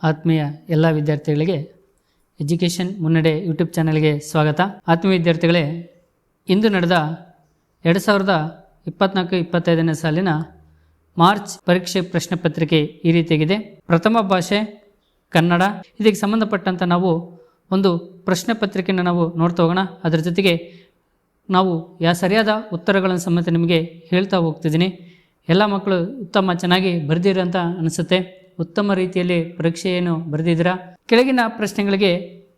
ಆತ್ಮೀಯ ಎಲ್ಲ ವಿದ್ಯಾರ್ಥಿಗಳಿಗೆ ಎಜುಕೇಷನ್ ಮುನ್ನಡೆ ಯೂಟ್ಯೂಬ್ ಚಾನಲ್ಗೆ ಸ್ವಾಗತ. ಆತ್ಮೀಯ ವಿದ್ಯಾರ್ಥಿಗಳೇ, ಇಂದು ನಡೆದ 2024-25ನೇ ಸಾಲಿನ ಮಾರ್ಚ್ ಪರೀಕ್ಷೆ ಪ್ರಶ್ನೆ ಪತ್ರಿಕೆ ಈ ರೀತಿಯಾಗಿದೆ. ಪ್ರಥಮ ಭಾಷೆ ಕನ್ನಡ. ಇದಕ್ಕೆ ಸಂಬಂಧಪಟ್ಟಂಥ ನಾವು ಒಂದು ಪ್ರಶ್ನೆ ಪತ್ರಿಕೆಯನ್ನು ನಾವು ನೋಡ್ತಾ ಹೋಗೋಣ. ಅದರ ಜೊತೆಗೆ ನಾವು ಸರಿಯಾದ ಉತ್ತರಗಳನ್ನು ಸಮೇತ ನಿಮಗೆ ಹೇಳ್ತಾ ಹೋಗ್ತಿದ್ದೀನಿ. ಎಲ್ಲ ಮಕ್ಕಳು ಚೆನ್ನಾಗಿ ಬರೆದಿರಿ ಅಂತ ಅನಿಸುತ್ತೆ. ಉತ್ತಮ ರೀತಿಯಲ್ಲಿ ಪರೀಕ್ಷೆಯನ್ನು ಬರೆದಿದ್ದೀರಾ. ಕೆಳಗಿನ ಪ್ರಶ್ನೆಗಳಿಗೆ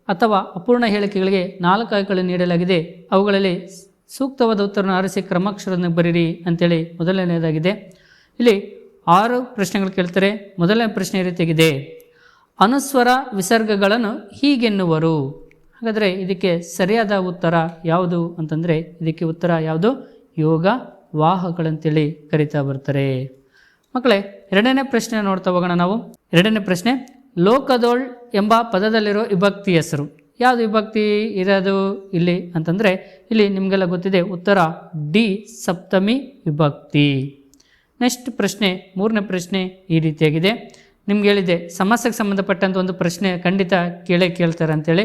ಅಥವಾ ಅಪೂರ್ಣ ಹೇಳಿಕೆಗಳಿಗೆ 4 ಆಯ್ಕೆಗಳನ್ನು ನೀಡಲಾಗಿದೆ. ಅವುಗಳಲ್ಲಿ ಸೂಕ್ತವಾದ ಉತ್ತರವನ್ನು ಆರಿಸಿ ಕ್ರಮಾಕ್ಷರವನ್ನು ಬರೀರಿ ಅಂತೇಳಿ ಮೊದಲನೆಯದಾಗಿದೆ. ಇಲ್ಲಿ 6 ಪ್ರಶ್ನೆಗಳು ಕೇಳ್ತಾರೆ. ಮೊದಲನೇ ಪ್ರಶ್ನೆ ಈ ರೀತಿಯಾಗಿದೆ: ಅನುಸ್ವರ ವಿಸರ್ಗಗಳನ್ನು ಹೀಗೆನ್ನುವರು. ಹಾಗಾದರೆ ಇದಕ್ಕೆ ಸರಿಯಾದ ಉತ್ತರ ಯಾವುದು ಅಂತಂದರೆ, ಇದಕ್ಕೆ ಉತ್ತರ ಯಾವುದು? ಯೋಗ ವಾಹಗಳಂತೇಳಿ ಕರೀತಾ ಬರ್ತಾರೆ. ಮಕ್ಕಳೇ, ಎರಡನೇ ಪ್ರಶ್ನೆ ನೋಡ್ತಾ ಹೋಗೋಣ ನಾವು. ಎರಡನೇ ಪ್ರಶ್ನೆ: ಲೋಕದೋಳ್ ಎಂಬ ಪದದಲ್ಲಿರೋ ವಿಭಕ್ತಿ ಹೆಸರು. ಯಾವುದು ವಿಭಕ್ತಿ ಇರೋದು ಇಲ್ಲಿ ಅಂತಂದರೆ, ಇಲ್ಲಿ ನಿಮಗೆಲ್ಲ ಗೊತ್ತಿದೆ ಉತ್ತರ ಡಿ, ಸಪ್ತಮಿ ವಿಭಕ್ತಿ. ನೆಕ್ಸ್ಟ್ ಪ್ರಶ್ನೆ, ಮೂರನೇ ಪ್ರಶ್ನೆ ಈ ರೀತಿಯಾಗಿದೆ. ನಿಮ್ಗೆ ಹೇಳಿದೆ ಸಮಾಸಕ್ಕೆ ಸಂಬಂಧಪಟ್ಟಂಥ ಒಂದು ಪ್ರಶ್ನೆ ಖಂಡಿತ ಕೇಳ್ತಾರೆ ಅಂತೇಳಿ.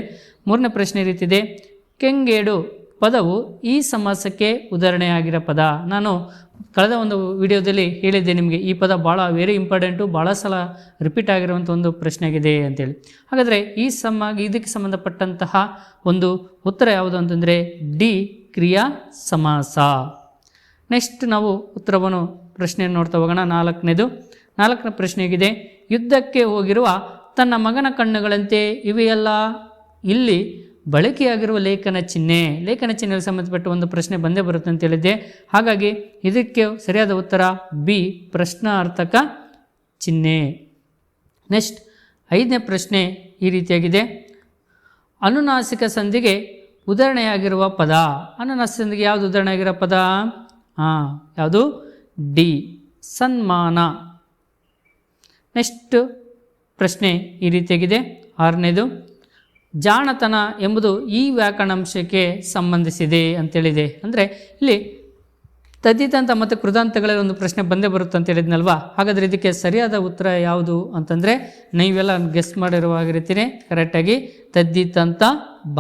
ಮೂರನೇ ಪ್ರಶ್ನೆ ಈ ರೀತಿ ಇದೆ: ಕೆಂಗೇಡು ಪದವು ಈ ಸಮಾಸಕ್ಕೆ ಉದಾಹರಣೆಯಾಗಿರೋ ಪದ. ನಾನು ಕಳೆದ ಒಂದು ವಿಡಿಯೋದಲ್ಲಿ ಹೇಳಿದ್ದೆ ನಿಮಗೆ, ಈ ಪದ ಭಾಳ ವೆರಿ ಇಂಪಾರ್ಟೆಂಟು, ಭಾಳ ಸಲ ರಿಪೀಟ್ ಆಗಿರುವಂಥ ಒಂದು ಪ್ರಶ್ನೆ ಆಗಿದೆ ಅಂತೇಳಿ. ಹಾಗಾದರೆ ಇದಕ್ಕೆ ಸಂಬಂಧಪಟ್ಟಂತಹ ಒಂದು ಉತ್ತರ ಯಾವುದು ಅಂತಂದರೆ ಡಿ, ಕ್ರಿಯಾ ಸಮಾಸ. ನೆಕ್ಸ್ಟ್ ನಾವು ಪ್ರಶ್ನೆಯನ್ನು ನೋಡ್ತಾ ಹೋಗೋಣ. ನಾಲ್ಕನೇ ಪ್ರಶ್ನೆ ಹೇಗಿದೆ: ಯುದ್ಧಕ್ಕೆ ಹೋಗಿರುವ ತನ್ನ ಮಗನ ಕಣ್ಣುಗಳಂತೆ ಇವೆಯಲ್ಲ. ಇಲ್ಲಿ ಬಳಕೆಯಾಗಿರುವ ಲೇಖನ ಚಿಹ್ನೆಗೆ ಸಂಬಂಧಪಟ್ಟ ಒಂದು ಪ್ರಶ್ನೆ ಬಂದೇ ಬರುತ್ತೆ ಅಂತ ಹೇಳಿದ್ದೆ. ಹಾಗಾಗಿ ಇದಕ್ಕೆ ಸರಿಯಾದ ಉತ್ತರ ಬಿ, ಪ್ರಶ್ನಾರ್ಥಕ ಚಿಹ್ನೆ. ನೆಕ್ಸ್ಟ್ 5ನೇ ಪ್ರಶ್ನೆ ಈ ರೀತಿಯಾಗಿದೆ: ಅನುನಾಸಿಕ ಸಂಧಿಗೆ ಉದಾಹರಣೆಯಾಗಿರುವ ಪದ. ಅನುನಾಸಿಕ ಸಂಧಿಗೆ ಯಾವುದು ಉದಾಹರಣೆಯಾಗಿರೋ ಪದ? ಯಾವುದು? ಡಿ, ಸನ್ಮಾನ. ನೆಕ್ಸ್ಟ್ ಪ್ರಶ್ನೆ ಈ ರೀತಿಯಾಗಿದೆ. 6ನೇದು: ಜಾಣತನ ಎಂಬುದು ಈ ವ್ಯಾಕರಣಾಂಶಕ್ಕೆ ಸಂಬಂಧಿಸಿದೆ ಅಂತೇಳಿದೆ. ಅಂದರೆ ಇಲ್ಲಿ ತದ್ದಿತಂತ ಮತ್ತು ಕೃತಾಂತಗಳಲ್ಲಿ ಒಂದು ಪ್ರಶ್ನೆ ಬಂದೇ ಬರುತ್ತೆ ಅಂತ ಹೇಳಿದ್ನಲ್ವಾ. ಹಾಗಾದರೆ ಇದಕ್ಕೆ ಸರಿಯಾದ ಉತ್ತರ ಯಾವುದು ಅಂತಂದರೆ, ನೀವೆಲ್ಲ ಗೆಸ್ ಮಾಡಿರುವ ಆಗಿರ್ತೀನಿ ಕರೆಕ್ಟಾಗಿ, ತದ್ದಿತಂತ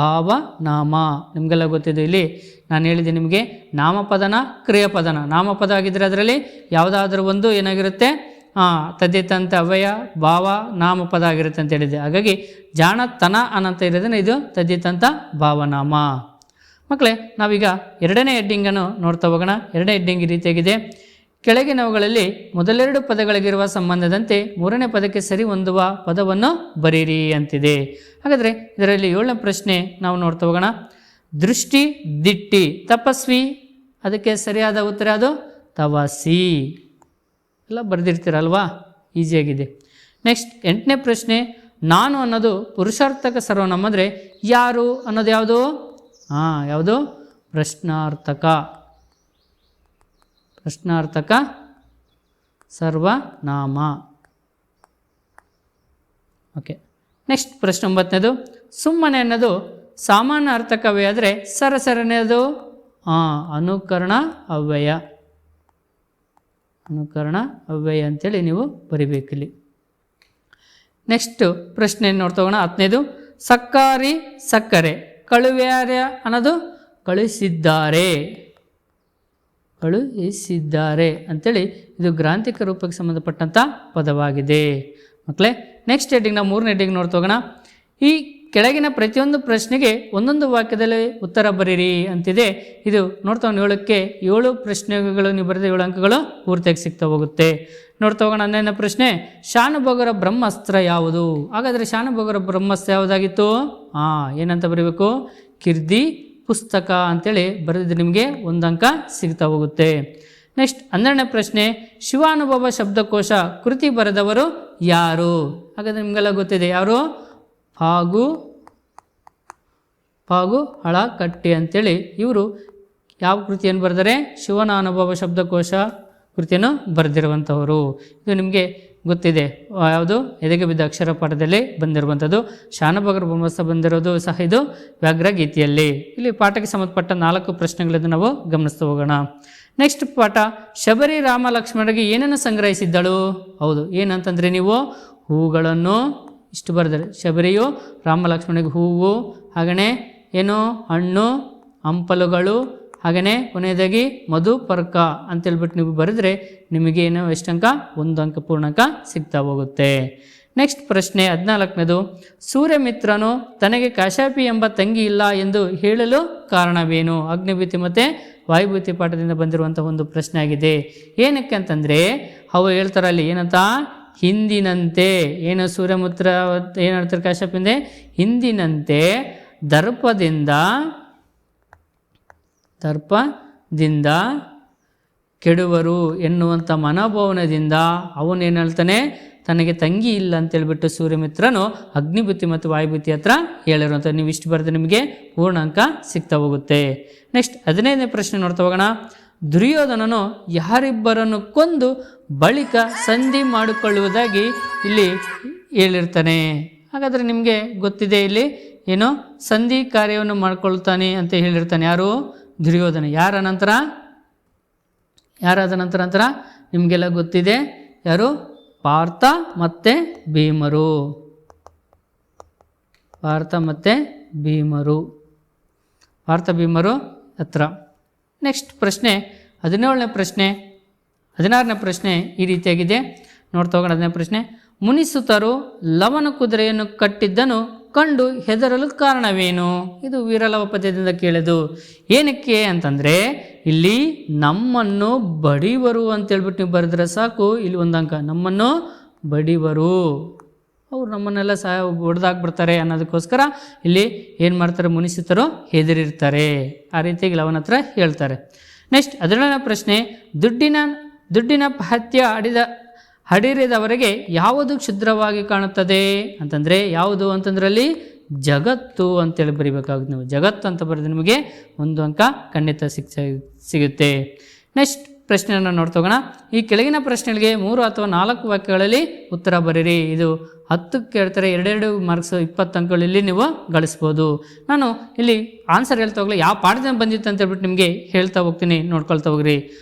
ಭಾವನಾಮ. ನಿಮಗೆಲ್ಲ ಗೊತ್ತಿದೆ. ಇಲ್ಲಿ ನಾನು ಹೇಳಿದೆ ನಿಮಗೆ, ನಾಮಪದನ ಕ್ರಿಯಾಪದನ. ನಾಮಪದ ಆಗಿದ್ದರೆ ಅದರಲ್ಲಿ ಯಾವುದಾದ್ರೂ ಒಂದು ಏನಾಗಿರುತ್ತೆ, ತದ್ದಿತಂತ ಅವ್ಯಯ ಭಾವ ನಾಮಪದ ಆಗಿರುತ್ತೆ ಅಂತ ಹೇಳಿದೆ. ಹಾಗಾಗಿ ಜಾಣತನ ಅನ್ನಂತ ಇರೋದನ್ನ ಇದು ತದ್ದಿತಂತ ಭಾವನಾಮ. ಮಕ್ಕಳೇ, ನಾವೀಗ ಎರಡನೇ ಹೆಡ್ಡಿಂಗನ್ನು ನೋಡ್ತಾ ಹೋಗೋಣ. ಎರಡನೇ ಹೆಡ್ಡಿಂಗ್ ಈ ರೀತಿಯಾಗಿದೆ: ಕೆಳಗಿನವುಗಳಲ್ಲಿ ಮೊದಲೆರಡು ಪದಗಳಿಗಿರುವ ಸಂಬಂಧದಂತೆ ಮೂರನೇ ಪದಕ್ಕೆ ಸರಿ ಹೊಂದುವ ಪದವನ್ನು ಬರೀರಿ ಅಂತಿದೆ. ಹಾಗಾದರೆ ಇದರಲ್ಲಿ 7ನೇ ಪ್ರಶ್ನೆ ನಾವು ನೋಡ್ತಾ ಹೋಗೋಣ. ದೃಷ್ಟಿ, ದಿಟ್ಟಿ, ತಪಸ್ವಿ. ಅದಕ್ಕೆ ಸರಿಯಾದ ಉತ್ತರ ಅದು ತವಸಿ. ಎಲ್ಲ ಬರೆದಿರ್ತೀರಲ್ವಾ, ಈಸಿಯಾಗಿದೆ. ನೆಕ್ಸ್ಟ್ 8ನೇ ಪ್ರಶ್ನೆ: ನಾನು ಅನ್ನೋದು ಪುರುಷಾರ್ಥಕ ಸರ್ವನಾಮ ಅಂದರೆ ಯಾರು ಅನ್ನೋದು ಯಾವುದು? ಯಾವುದು? ಪ್ರಶ್ನಾರ್ಥಕ ಸರ್ವನಾಮ. ಓಕೆ. ನೆಕ್ಸ್ಟ್ ಪ್ರಶ್ನೆ 9ನೇದು: ಸುಮ್ಮನೆ ಅನ್ನೋದು ಸಾಮಾನ್ಯ ಅರ್ಥಕ ಅವ್ಯಯ ಆದರೆ ಸರಸರನೇದು ಅನುಕರಣ ಅವ್ಯಯ ಅಂತೇಳಿ ನೀವು ಬರಿಬೇಕಿಲ್ಲಿ. ನೆಕ್ಸ್ಟ್ ಪ್ರಶ್ನೆ ನೋಡ್ತಾ ಹೋಗೋಣ. 10ನೇದು: ಸಕ್ಕಾರಿ, ಸಕ್ಕರೆ. ಕಳುವ್ಯಾರ್ಯ ಅನ್ನೋದು ಕಳುಹಿಸಿದ್ದಾರೆ ಅಂತೇಳಿ ಇದು ಗ್ರಾಂಥಿಕ ರೂಪಕ್ಕೆ ಸಂಬಂಧಪಟ್ಟಂಥ ಪದವಾಗಿದೆ. ಮಕ್ಕಳೇ, ನೆಕ್ಸ್ಟ್ ಹೆಡ್ಡಿಂಗ್ ನಾವು 3ನೇ ಹೆಡ್ಡಿಂಗ್ ನೋಡ್ತಾ ಹೋಗೋಣ. ಈ ಕೆಳಗಿನ ಪ್ರತಿಯೊಂದು ಪ್ರಶ್ನೆಗೆ ಒಂದೊಂದು ವಾಕ್ಯದಲ್ಲಿ ಉತ್ತರ ಬರೀರಿ ಅಂತಿದೆ. ಇದು ನೋಡ್ತಾ 7 ಪ್ರಶ್ನೆಗಳು ನೀವು ಬರೆದ 7 ಅಂಕಗಳು ಪೂರ್ತಿಯಾಗಿ ಸಿಗ್ತಾ ಹೋಗುತ್ತೆ. ನೋಡ್ತಾ ಹೋಗೋಣ. 11ನೇ ಪ್ರಶ್ನೆ: ಶಾನುಭೋಗರ ಬ್ರಹ್ಮಾಸ್ತ್ರ ಯಾವುದು? ಹಾಗಾದರೆ ಶಾನುಭೋಗರ ಬ್ರಹ್ಮಾಸ್ತ್ರ ಯಾವುದಾಗಿತ್ತು? ಏನಂತ ಬರೀಬೇಕು? ಕಿರ್ದಿ ಪುಸ್ತಕ ಅಂತೇಳಿ ಬರೆದಿದ್ದು ನಿಮಗೆ 1 ಅಂಕ ಸಿಗ್ತಾ ಹೋಗುತ್ತೆ. ನೆಕ್ಸ್ಟ್ 12ನೇ ಪ್ರಶ್ನೆ: ಶಿವಾನುಭವ ಶಬ್ದಕೋಶ ಕೃತಿ ಬರೆದವರು ಯಾರು? ಹಾಗಾದರೆ ನಿಮಗೆಲ್ಲ ಗೊತ್ತಿದೆ ಯಾರು? ಪಾಗು ಹಳಕಟ್ಟಿ ಅಂತೇಳಿ ಇವರು ಯಾವ ಕೃತಿಯನ್ನು ಬರೆದರೆ? ಶಿವನಾನುಭವ ಶಬ್ದಕೋಶ ಕೃತಿಯನ್ನು ಬರೆದಿರುವಂಥವರು. ಇದು ನಿಮಗೆ ಗೊತ್ತಿದೆ. ಯಾವುದು? ಎದೆಗೆ ಬಿದ್ದ ಅಕ್ಷರ ಪಾಠದಲ್ಲಿ ಬಂದಿರುವಂಥದ್ದು. ಶಾನುಭೋಗರ ಬ್ರಹ್ಮಾಸ್ತ್ರ ಬಂದಿರೋದು ಸಹ ಇದು ವ್ಯಾಘ್ರಗೀತೆಯಲ್ಲಿ. ಇಲ್ಲಿ ಪಾಠಕ್ಕೆ ಸಂಬಂಧಪಟ್ಟ 4 ಪ್ರಶ್ನೆಗಳನ್ನು ನಾವು ಗಮನಿಸ್ತಾ ಹೋಗೋಣ. ನೆಕ್ಸ್ಟ್ ಪಾಠ: ಶಬರಿ ರಾಮ ಲಕ್ಷ್ಮಣರಿಗೆ ಏನನ್ನು ಸಂಗ್ರಹಿಸಿದ್ದಳು? ಹೌದು, ಏನಂತಂದರೆ ನೀವು ಹೂಗಳನ್ನು ಇಷ್ಟು ಬರೆದರೆ ಶಬರಿಯು ರಾಮ ಲಕ್ಷ್ಮಣನಿಗೆ ಹೂವು, ಹಾಗೆಯೇ ಏನು ಹಣ್ಣು ಹಂಪಲುಗಳು, ಹಾಗೆಯೇ ಕೊನೆಯದಾಗಿ ಮಧು ಪರ್ಕ ಅಂತೇಳ್ಬಿಟ್ಟು ನೀವು ಬರೆದ್ರೆ ನಿಮಗೆ ಏನು ಎಷ್ಟು ಅಂಕ? 1 ಅಂಕ ಪೂರ್ಣಾಂಕ ಸಿಗ್ತಾ ಹೋಗುತ್ತೆ. ನೆಕ್ಸ್ಟ್ ಪ್ರಶ್ನೆ 14ನೇದು, ಸೂರ್ಯಮಿತ್ರನು ತನಗೆ ಕಾಶ್ಯಪಿ ಎಂಬ ತಂಗಿ ಇಲ್ಲ ಎಂದು ಹೇಳಲು ಕಾರಣವೇನು? ಅಗ್ನಿಭೂತಿ ಮತ್ತು ವಾಯುಭೂತಿ ಪಾಠದಿಂದ ಬಂದಿರುವಂಥ ಒಂದು ಪ್ರಶ್ನೆ ಆಗಿದೆ. ಏನಕ್ಕೆ ಅಂತಂದರೆ ಅವರು ಹೇಳ್ತಾರಲ್ಲಿ ಏನಂತ, ಹಿಂದಿನಂತೆ ಏನು ಸೂರ್ಯಮಿತ್ರ ಏನು ಹೇಳ್ತಾರೆ ಕಾಶ್ಯಪಿಂದೆ, ಹಿಂದಿನಂತೆ ದರ್ಪದಿಂದ ಕೆಡುವರು ಎನ್ನುವಂಥ ಮನೋಭಾವನದಿಂದ ಅವನೇನು ಹೇಳ್ತಾನೆ, ತನಗೆ ತಂಗಿ ಇಲ್ಲ ಅಂತೇಳ್ಬಿಟ್ಟು ಸೂರ್ಯಮಿತ್ರನು ಅಗ್ನಿಭೂತಿ ಮತ್ತು ವಾಯುಭೂತಿ ಹತ್ರ ಹೇಳಿರುವಂಥ ನೀವು ಇಷ್ಟು ಬರೆದು ನಿಮಗೆ ಪೂರ್ಣಾಂಕ ಸಿಗ್ತಾ ಹೋಗುತ್ತೆ. ನೆಕ್ಸ್ಟ್ 15ನೇ ಪ್ರಶ್ನೆ ನೋಡ್ತಾ ಹೋಗೋಣ. ದುರ್ಯೋಧನನು ಯಾರಿಬ್ಬರನ್ನು ಕೊಂದು ಬಳಿಕ ಸಂಧಿ ಮಾಡಿಕೊಳ್ಳುವುದಾಗಿ ಇಲ್ಲಿ ಹೇಳಿರ್ತಾನೆ. ಹಾಗಾದರೆ ನಿಮಗೆ ಗೊತ್ತಿದೆ ಇಲ್ಲಿ ಏನು ಸಂಧಿ ಕಾರ್ಯವನ್ನು ಮಾಡ್ಕೊಳ್ತಾನೆ ಅಂತ ಹೇಳಿರ್ತಾನೆ. ಯಾರು? ದುರ್ಯೋಧನ. ಯಾರಾದ ನಂತರ ನಿಮಗೆಲ್ಲ ಗೊತ್ತಿದೆ. ಯಾರು? ಪಾರ್ಥ ಮತ್ತು ಭೀಮರು. ಪಾರ್ಥ ಭೀಮರು ಹತ್ರ. ನೆಕ್ಸ್ಟ್ ಪ್ರಶ್ನೆ 17ನೇ ಪ್ರಶ್ನೆ 16ನೇ ಪ್ರಶ್ನೆ ಈ ರೀತಿಯಾಗಿದೆ. ನೋಡ್ತಾ ಹೋಗೋಣ. 15ನೇ ಪ್ರಶ್ನೆ, ಮುನಿಸುತರು ಲವನ ಕುದುರೆಯನ್ನು ಕಟ್ಟಿದ್ದನ್ನು ಕಂಡು ಹೆದರಲು ಕಾರಣವೇನು? ಇದು ವೀರಲವ ಪದ್ಯದಿಂದ ಕೇಳಿದು. ಏನಕ್ಕೆ ಅಂತಂದರೆ ಇಲ್ಲಿ ನಮ್ಮನ್ನು ಬಡಿವರು ಅಂತೇಳ್ಬಿಟ್ಟು ನೀವು ಬರೆದ್ರೆ ಸಾಕು, ಇಲ್ಲಿ 1 ಅಂಕ. ನಮ್ಮನ್ನು ಬಡಿವರು, ಅವ್ರು ನಮ್ಮನ್ನೆಲ್ಲ ಹೊಡೆದಾಕ್ಬಿಡ್ತಾರೆ ಅನ್ನೋದಕ್ಕೋಸ್ಕರ ಇಲ್ಲಿ ಏನು ಮಾಡ್ತಾರೆ, ಮುನಿಸುತರು ಹೆದರಿರ್ತಾರೆ. ಆ ರೀತಿಯಾಗಿ ಲವನ ಹತ್ರ ಹೇಳ್ತಾರೆ. ನೆಕ್ಸ್ಟ್ 17ನೇ ಪ್ರಶ್ನೆ, ದುಡ್ಡಿನ ಪಹತ್ಯ ಹಡಿರಿದವರೆಗೆ ಯಾವುದು ಕ್ಷುದ್ರವಾಗಿ ಕಾಣುತ್ತದೆ ಅಂತಂದರೆ ಯಾವುದು ಅಂತಂದ್ರೆ ಅಲ್ಲಿ ಜಗತ್ತು ಅಂತೇಳಿ ಬರಿಬೇಕಾಗುತ್ತೆ. ನೀವು ಜಗತ್ತು ಅಂತ ಬರೆದು ನಿಮಗೆ 1 ಅಂಕ ಖಂಡಿತ ಸಿಗುತ್ತೆ. ನೆಕ್ಸ್ಟ್ ಪ್ರಶ್ನೆಯನ್ನು ನೋಡ್ತಾ ಹೋಗೋಣ. ಈ ಕೆಳಗಿನ ಪ್ರಶ್ನೆಗಳಿಗೆ 3 ಅಥವಾ 4 ವಾಕ್ಯಗಳಲ್ಲಿ ಉತ್ತರ ಬರೀರಿ. ಇದು 10ಕ್ಕೆ ಹೇಳ್ತಾರೆ, 2 ಮಾರ್ಕ್ಸ್ 20 ಅಂಕಗಳಲ್ಲಿ ನೀವು ಗಳಿಸ್ಬೋದು. ನಾನು ಇಲ್ಲಿ ಆನ್ಸರ್ ಹೇಳ್ತಾ ಹೋಗಲಿ, ಯಾವ ಪಾಠದಿಂದ ಬಂದಿತ್ತು ಅಂತ ಹೇಳ್ಬಿಟ್ಟು ನಿಮಗೆ ಹೇಳ್ತಾ ಹೋಗ್ತೀನಿ, ನೋಡ್ಕೊಳ್ತಾ ಹೋಗ್ರಿ.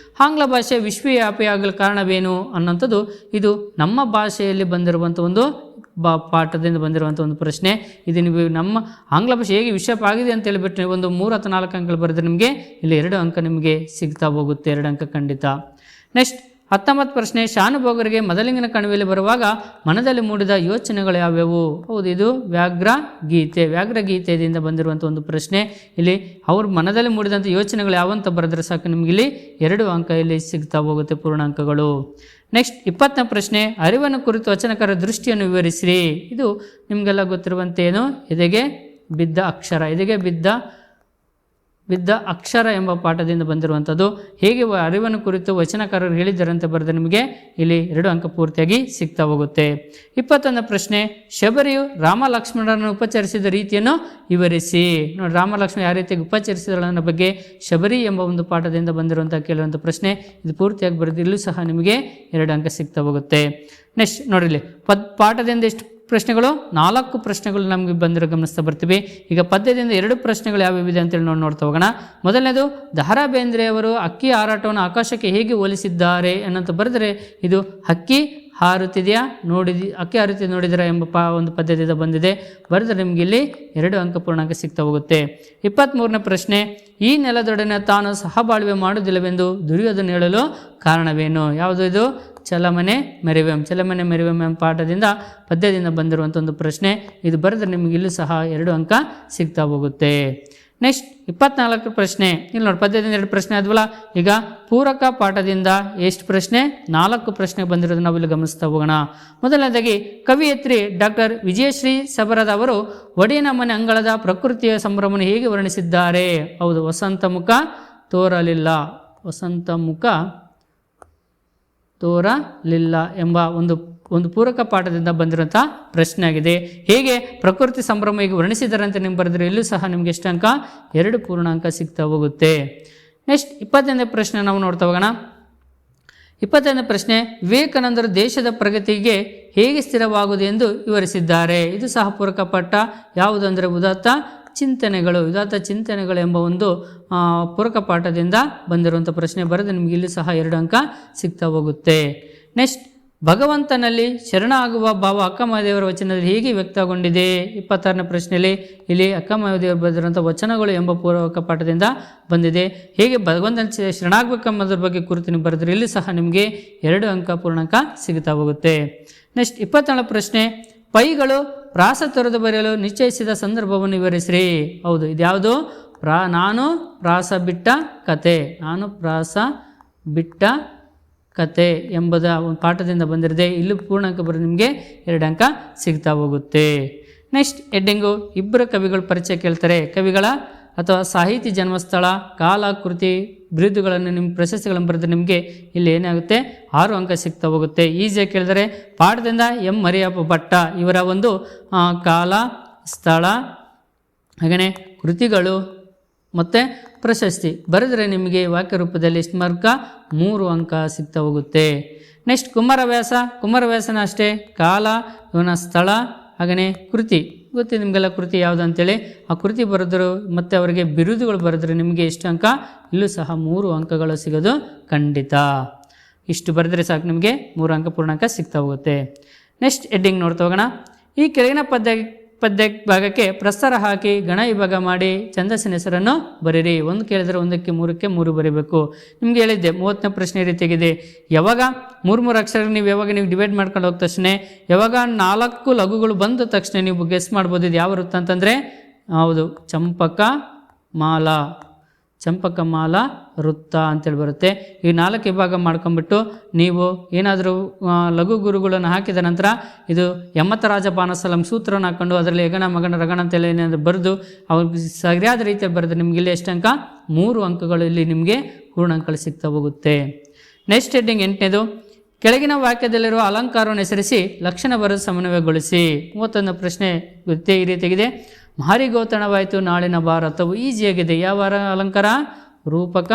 ಆಂಗ್ಲ ಭಾಷೆ ವಿಶ್ವವ್ಯಾಪಿ ಆಗಲು ಕಾರಣವೇನು ಅನ್ನೋಂಥದ್ದು ಇದು ನಮ್ಮ ಭಾಷೆಯಲ್ಲಿ ಬಂದಿರುವಂಥ ಒಂದು ಪಾಠದಿಂದ ಬಂದಿರುವಂಥ ಒಂದು ಪ್ರಶ್ನೆ. ಇದು ನೀವು ನಮ್ಮ ಆಂಗ್ಲ ಭಾಷೆ ಹೇಗೆ ವಿಶ್ವವ್ಯಾಪಿ ಆಗಿದೆ ಅಂತ ಹೇಳ್ಬಿಟ್ಟು ಒಂದು 3 ಅಥವಾ 4 ಅಂಕಗಳು ಬರೆದ್ರೆ ನಿಮಗೆ ಇಲ್ಲಿ 2 ಅಂಕ ನಿಮಗೆ ಸಿಗ್ತಾ ಹೋಗುತ್ತೆ. 2 ಅಂಕ ಖಂಡಿತ. ನೆಕ್ಸ್ಟ್ 19ನೇ ಪ್ರಶ್ನೆ, ಶಾನುಭೋಗರಿಗೆ ಮೊದಲಿಂಗಿನ ಕಣಿವೆಯಲ್ಲಿ ಬರುವಾಗ ಮನದಲ್ಲಿ ಮೂಡಿದ ಯೋಚನೆಗಳು ಯಾವ್ಯಾವು? ಹೌದು, ಇದು ವ್ಯಾಘ್ರಗೀತೆಯಿಂದ ಬಂದಿರುವಂಥ ಒಂದು ಪ್ರಶ್ನೆ. ಇಲ್ಲಿ ಅವ್ರ ಮನದಲ್ಲಿ ಮೂಡಿದಂಥ ಯೋಚನೆಗಳು ಯಾವಂತ ಬರೆದ್ರೆ ಸಾಕು, ನಿಮಗೆ ಇಲ್ಲಿ 2 ಅಂಕ ಇಲ್ಲಿ ಸಿಗ್ತಾ ಹೋಗುತ್ತೆ ಪೂರ್ಣಾಂಕಗಳು. ನೆಕ್ಸ್ಟ್ 20ನೇ ಪ್ರಶ್ನೆ, ಅರಿವನ್ನು ಕುರಿತು ವಚನಕಾರ ದೃಷ್ಟಿಯನ್ನು ವಿವರಿಸಿರಿ. ಇದು ನಿಮಗೆಲ್ಲ ಗೊತ್ತಿರುವಂತೆ ಏನು, ಎದೆಗೆ ಬಿದ್ದ ಅಕ್ಷರ ಎಂಬ ಪಾಠದಿಂದ ಬಂದಿರುವಂಥದ್ದು. ಹೇಗೆ ಅರಿವನ್ನು ಕುರಿತು ವಚನಕಾರರು ಹೇಳಿದ್ದಾರೆ ಅಂತ ಬರೆದು ನಿಮಗೆ ಇಲ್ಲಿ 2 ಅಂಕ ಪೂರ್ತಿಯಾಗಿ ಸಿಗ್ತಾ ಹೋಗುತ್ತೆ. 21ನೇ ಪ್ರಶ್ನೆ, ಶಬರಿಯು ರಾಮ ಲಕ್ಷ್ಮಣರನ್ನು ಉಪಚರಿಸಿದ ರೀತಿಯನ್ನು ವಿವರಿಸಿ. ನೋಡಿ, ರಾಮ ಲಕ್ಷ್ಮಣ ಯಾವ ರೀತಿಯಾಗಿ ಉಪಚರಿಸಿದಳು ಅನ್ನೋ ಬಗ್ಗೆ ಶಬರಿ ಎಂಬ ಒಂದು ಪಾಠದಿಂದ ಬಂದಿರುವಂಥ ಕೇಳುವಂಥ ಪ್ರಶ್ನೆ. ಇದು ಪೂರ್ತಿಯಾಗಿ ಬರೆದು ಇಲ್ಲೂ ಸಹ ನಿಮಗೆ 2 ಅಂಕ ಸಿಗ್ತಾ ಹೋಗುತ್ತೆ. ನೆಕ್ಸ್ಟ್ ನೋಡಿಲಿ, ಪಾಠದಿಂದ ಎಷ್ಟು ಪ್ರಶ್ನೆಗಳು? 4 ಪ್ರಶ್ನೆಗಳು ನಮಗೆ ಬಂದಿರೋ ಗಮನಿಸ್ತಾ ಬರ್ತೀವಿ. ಈಗ ಪದ್ಯದಿಂದ 2 ಪ್ರಶ್ನೆಗಳು ಯಾವ್ಯಾವಿದೆ ಅಂತೇಳಿ ನೋಡ್ತಾ ಹೋಗೋಣ. ಮೊದಲನೇದು, ದ ರಾ ಬೇಂದ್ರೆಯವರು ಹಕ್ಕಿ ಹಾರಾಟವನ್ನು ಆಕಾಶಕ್ಕೆ ಹೇಗೆ ಹೋಲಿಸಿದ್ದಾರೆ ಅನ್ನೋಂತ ಬರೆದರೆ ಇದು ಹಕ್ಕಿ ಹಾರುತ್ತಿದೆಯಾ ನೋಡಿದಿರಾ ಎಂಬ ಒಂದು ಪದ್ಯದಿಂದ ಬಂದಿದೆ. ಬರೆದರೆ ನಿಮಗೆ ಇಲ್ಲಿ 2 ಅಂಕ ಪೂರ್ಣಾಂಕ ಸಿಗ್ತಾ ಹೋಗುತ್ತೆ. 23ನೇ ಪ್ರಶ್ನೆ, ಈ ನೆಲದೊಡನೆ ತಾನು ಸಹಬಾಳ್ವೆ ಮಾಡುವುದಿಲ್ಲವೆಂದು ದುರ್ಯೋಧನ ಹೇಳಲು ಕಾರಣವೇನು? ಯಾವುದು ಇದು? ಚಲಮನೆ ಮೆರಿವೆಂ ಎಂಬ ಪಾಠದಿಂದ ಪದ್ಯದಿಂದ ಬಂದಿರುವಂಥ ಒಂದು ಪ್ರಶ್ನೆ. ಇದು ಬರೆದ್ರೆ ನಿಮಗೆ ಇಲ್ಲೂ ಸಹ 2 ಅಂಕ ಸಿಗ್ತಾ ಹೋಗುತ್ತೆ. ನೆಕ್ಸ್ಟ್ 24 ಪ್ರಶ್ನೆ, ಇಲ್ಲಿ ನೋಡಿ, ಪದ್ಯದಿಂದ 2 ಪ್ರಶ್ನೆ ಆದ್ವಲ್ಲ. ಈಗ ಪೂರಕ ಪಾಠದಿಂದ ಎಷ್ಟು ಪ್ರಶ್ನೆ? 4 ಪ್ರಶ್ನೆ ಬಂದಿರೋದು ನಾವು ಇಲ್ಲಿ ಗಮನಿಸ್ತಾ ಹೋಗೋಣ. ಮೊದಲನೇದಾಗಿ, ಕವಿಯತ್ರಿ ಡಾಕ್ಟರ್ ವಿಜಯಶ್ರೀ ಸಬರದ ಅವರು ಒಡೆಯನ ಮನೆ ಅಂಗಳದ ಪ್ರಕೃತಿಯ ಸಂಭ್ರಮವನ್ನು ಹೇಗೆ ವರ್ಣಿಸಿದ್ದಾರೆ? ಹೌದು, ವಸಂತ ಮುಖ ತೋರಲಿಲ್ಲ ಎಂಬ ಒಂದು ಪೂರಕ ಪಾಠದಿಂದ ಬಂದಿರುವಂಥ ಪ್ರಶ್ನೆ ಆಗಿದೆ. ಹೇಗೆ ಪ್ರಕೃತಿ ಸಂಭ್ರಮ ಹೇಗೆ ವರ್ಣಿಸಿದ್ದಾರೆ ಅಂತ ನಿಮ್ಗೆ ಬರೆದ್ರೆ ಇಲ್ಲೂ ಸಹ ನಿಮ್ಗೆ ಎಷ್ಟು ಅಂಕ? 2 ಪೂರ್ಣಾಂಕ ಸಿಗ್ತಾ ಹೋಗುತ್ತೆ. ನೆಕ್ಸ್ಟ್ 25ನೇ ಪ್ರಶ್ನೆ ನಾವು ನೋಡ್ತಾ ಹೋಗೋಣ. 25ನೇ ಪ್ರಶ್ನೆ, ವಿವೇಕಾನಂದರು ದೇಶದ ಪ್ರಗತಿಗೆ ಹೇಗೆ ಸ್ಥಿರವಾಗುವುದು ಎಂದು ವಿವರಿಸಿದ್ದಾರೆ. ಇದು ಸಹ ಪೂರಕ ಪಾಠ. ಯಾವುದು ಅಂದರೆ ಉದಾತ್ತ ಚಿಂತನೆಗಳು ಎಂಬ ಒಂದು ಪೂರಕ ಪಾಠದಿಂದ ಬಂದಿರುವಂಥ ಪ್ರಶ್ನೆ ಬರೆದು ನಿಮಗೆ ಇಲ್ಲಿ ಸಹ 2 ಅಂಕ ಸಿಗ್ತಾ ಹೋಗುತ್ತೆ. ನೆಕ್ಸ್ಟ್ ಭಗವಂತನಲ್ಲಿ ಶರಣಾಗುವ ಭಾವ ಅಕ್ಕಮಹಾದೇವರ ವಚನದಲ್ಲಿ ಹೇಗೆ ವ್ಯಕ್ತಗೊಂಡಿದೆ? 26ನೇ ಪ್ರಶ್ನೆಯಲ್ಲಿ ಇಲ್ಲಿ ಅಕ್ಕಮಹಾದೇವರು ಬರೆದಿರುವಂಥ ವಚನಗಳು ಎಂಬ ಪೂರ್ವಕ ಪಾಠದಿಂದ ಬಂದಿದೆ. ಹೇಗೆ ಭಗವಂತನ ಶರಣಾಗಬೇಕೆಂಬುದ್ರ ಬಗ್ಗೆ ಕುರಿತು ನೀವು ಬರೆದ್ರೆ ಇಲ್ಲಿ ಸಹ ನಿಮಗೆ 2 ಅಂಕ ಪೂರ್ಣಾಂಕ ಸಿಗುತ್ತಾ ಹೋಗುತ್ತೆ. ನೆಕ್ಸ್ಟ್ 27ನೇ ಪ್ರಶ್ನೆ, ಪೈಗಳು ಪ್ರಾಸ ತೊರೆದು ಬರೆಯಲು ನಿಶ್ಚಯಿಸಿದ ಸಂದರ್ಭವನ್ನು ವಿವರಿಸ್ರಿ. ಹೌದು, ಇದ್ಯಾವುದು? ನಾನು ಪ್ರಾಸ ಬಿಟ್ಟ ಕತೆ, ನಾನು ಪ್ರಾಸ ಬಿಟ್ಟ ಕತೆ ಎಂಬುದ ಒಂದು ಪಾಠದಿಂದ ಬಂದಿರದೆ. ಇಲ್ಲಿ ಪೂರ್ಣಾಂಕ ಬರೋದು ನಿಮಗೆ 2 ಅಂಕ ಸಿಗ್ತಾ ಹೋಗುತ್ತೆ. ನೆಕ್ಸ್ಟ್ ಹೆಡ್ಡಿಂಗು, ಇಬ್ಬರು ಕವಿಗಳ ಪರಿಚಯ ಕೇಳ್ತಾರೆ. ಕವಿಗಳ ಅಥವಾ ಸಾಹಿತಿ ಜನ್ಮಸ್ಥಳ, ಕಾಲ, ಕೃತಿ, ಬಿರುದುಗಳನ್ನು ನಿಮ್ಮ ಪ್ರಶಸ್ತಿಗಳನ್ನು ಬರೆದ್ರೆ ನಿಮಗೆ ಇಲ್ಲಿ ಏನಾಗುತ್ತೆ 6 ಅಂಕ ಸಿಗ್ತಾ ಹೋಗುತ್ತೆ. ಈಸಿಯಾಗಿ ಕೇಳಿದರೆ ಪಾಠದಿಂದ ಎಂ ಮರಿಯಪ್ಪ ಭಟ್ಟ ಇವರ ಒಂದು ಕಾಲ, ಸ್ಥಳ, ಹಾಗೆಯೇ ಕೃತಿಗಳು ಮತ್ತು ಪ್ರಶಸ್ತಿ ಬರೆದರೆ ನಿಮಗೆ ವಾಕ್ಯ ರೂಪದಲ್ಲಿ ಎಷ್ಟು ಮಾರ್ಕ? 3 ಅಂಕ ಸಿಗ್ತಾ ಹೋಗುತ್ತೆ. ನೆಕ್ಸ್ಟ್ ಕುಮಾರವ್ಯಾಸನ ಅಷ್ಟೇ, ಕಾಲ, ಇವನ ಸ್ಥಳ, ಹಾಗೆಯೇ ಕೃತಿ ಗೊತ್ತಿದೆ ನಿಮಗೆಲ್ಲ ಕೃತಿ ಯಾವುದು ಅಂತೇಳಿ. ಆ ಕೃತಿ ಬರೆದರು ಮತ್ತು ಅವರಿಗೆ ಬಿರುದುಗಳು ಬರೆದ್ರೆ ನಿಮಗೆ ಎಷ್ಟು ಅಂಕ? ಇಲ್ಲೂ ಸಹ 3 ಅಂಕಗಳು ಸಿಗೋದು ಖಂಡಿತ. ಇಷ್ಟು ಬರೆದರೆ ಸಾಕು, ನಿಮಗೆ 3 ಅಂಕ ಪೂರ್ಣಾಂಕ ಸಿಗ್ತಾ ಹೋಗುತ್ತೆ. ನೆಕ್ಸ್ಟ್ ಹೆಡ್ಡಿಂಗ್ ನೋಡ್ತಾ ಹೋಗೋಣ. ಈ ಕೆಳಗಿನ ಪದ್ಯ ಭಾಗಕ್ಕೆ ಪ್ರಸ್ತಾರ ಹಾಕಿ ಗಣ ವಿಭಾಗ ಮಾಡಿ ಛಂದಸ್ಸಿನ ಹೆಸರನ್ನು ಬರೀರಿ. ಒಂದು ಕೇಳಿದರೆ 1ಕ್ಕೆ 3ಕ್ಕೆ 3 ಬರೀಬೇಕು. ನಿಮ್ಗೆ ಹೇಳಿದ್ದೆ 30ನೇ ಪ್ರಶ್ನೆ ರೀತಿಯಾಗಿದೆ. ಯಾವಾಗ 3 ಅಕ್ಷರ ನೀವು ಡಿವೈಡ್ ಮಾಡ್ಕೊಂಡು ಹೋದ ತಕ್ಷಣ ಯಾವಾಗ 4 ಲಘುಗಳು ಬಂದ ತಕ್ಷಣ ನೀವು ಗೆಸ್ ಮಾಡ್ಬೋದು ಇದು ಯಾವ ವೃತ್ತ ಅಂತಂದರೆ ಹೌದು ಚಂಪಕ ಮಾಲ ವೃತ್ತ ಅಂತೇಳಿ ಬರುತ್ತೆ. ಈ 4 ವಿಭಾಗ ಮಾಡ್ಕೊಂಡ್ಬಿಟ್ಟು ನೀವು ಏನಾದರೂ ಲಘು ಗುರುಗಳನ್ನು ಹಾಕಿದ ನಂತರ ಇದು ಯಮತರಾಜ ಬಾನಸಲಂ ಸೂತ್ರನ ಹಾಕ್ಕೊಂಡು ಅದರಲ್ಲಿ ಯಗಣ ಮಗಣ ರಗಣ ಅಂತೇಳಿ ಏನಾದರೂ ಬರೆದು ಅವ್ರಿಗೆ ಸರಿಯಾದ ರೀತಿಯಲ್ಲಿ ಬರೆದ್ರೆ ನಿಮಗೆ ಇಲ್ಲಿ ಎಷ್ಟು ಅಂಕ? 3 ಅಂಕಗಳು ಇಲ್ಲಿ ನಿಮಗೆ ಪೂರ್ಣಾಂಕಗಳು ಸಿಗ್ತಾ ಹೋಗುತ್ತೆ. ನೆಕ್ಸ್ಟ್ ಹೆಡ್ಡಿಂಗ್ 8ನೇದು, ಕೆಳಗಿನ ವಾಕ್ಯದಲ್ಲಿರುವ ಅಲಂಕಾರವನ್ನು ಹೆಸರಿಸಿ ಲಕ್ಷಣ ಬರೆದು ಸಮನ್ವಯಗೊಳಿಸಿ. 31ನೇ ಪ್ರಶ್ನೆ ಈ ರೀತಿಯಾಗಿದೆ. ಮಾರಿಗೋತಣವಾಯಿತು ನಾಳಿನ ಭಾರತವು. ಈಸಿಯಾಗಿದೆ. ಯಾವ ಅಲಂಕಾರ? ರೂಪಕ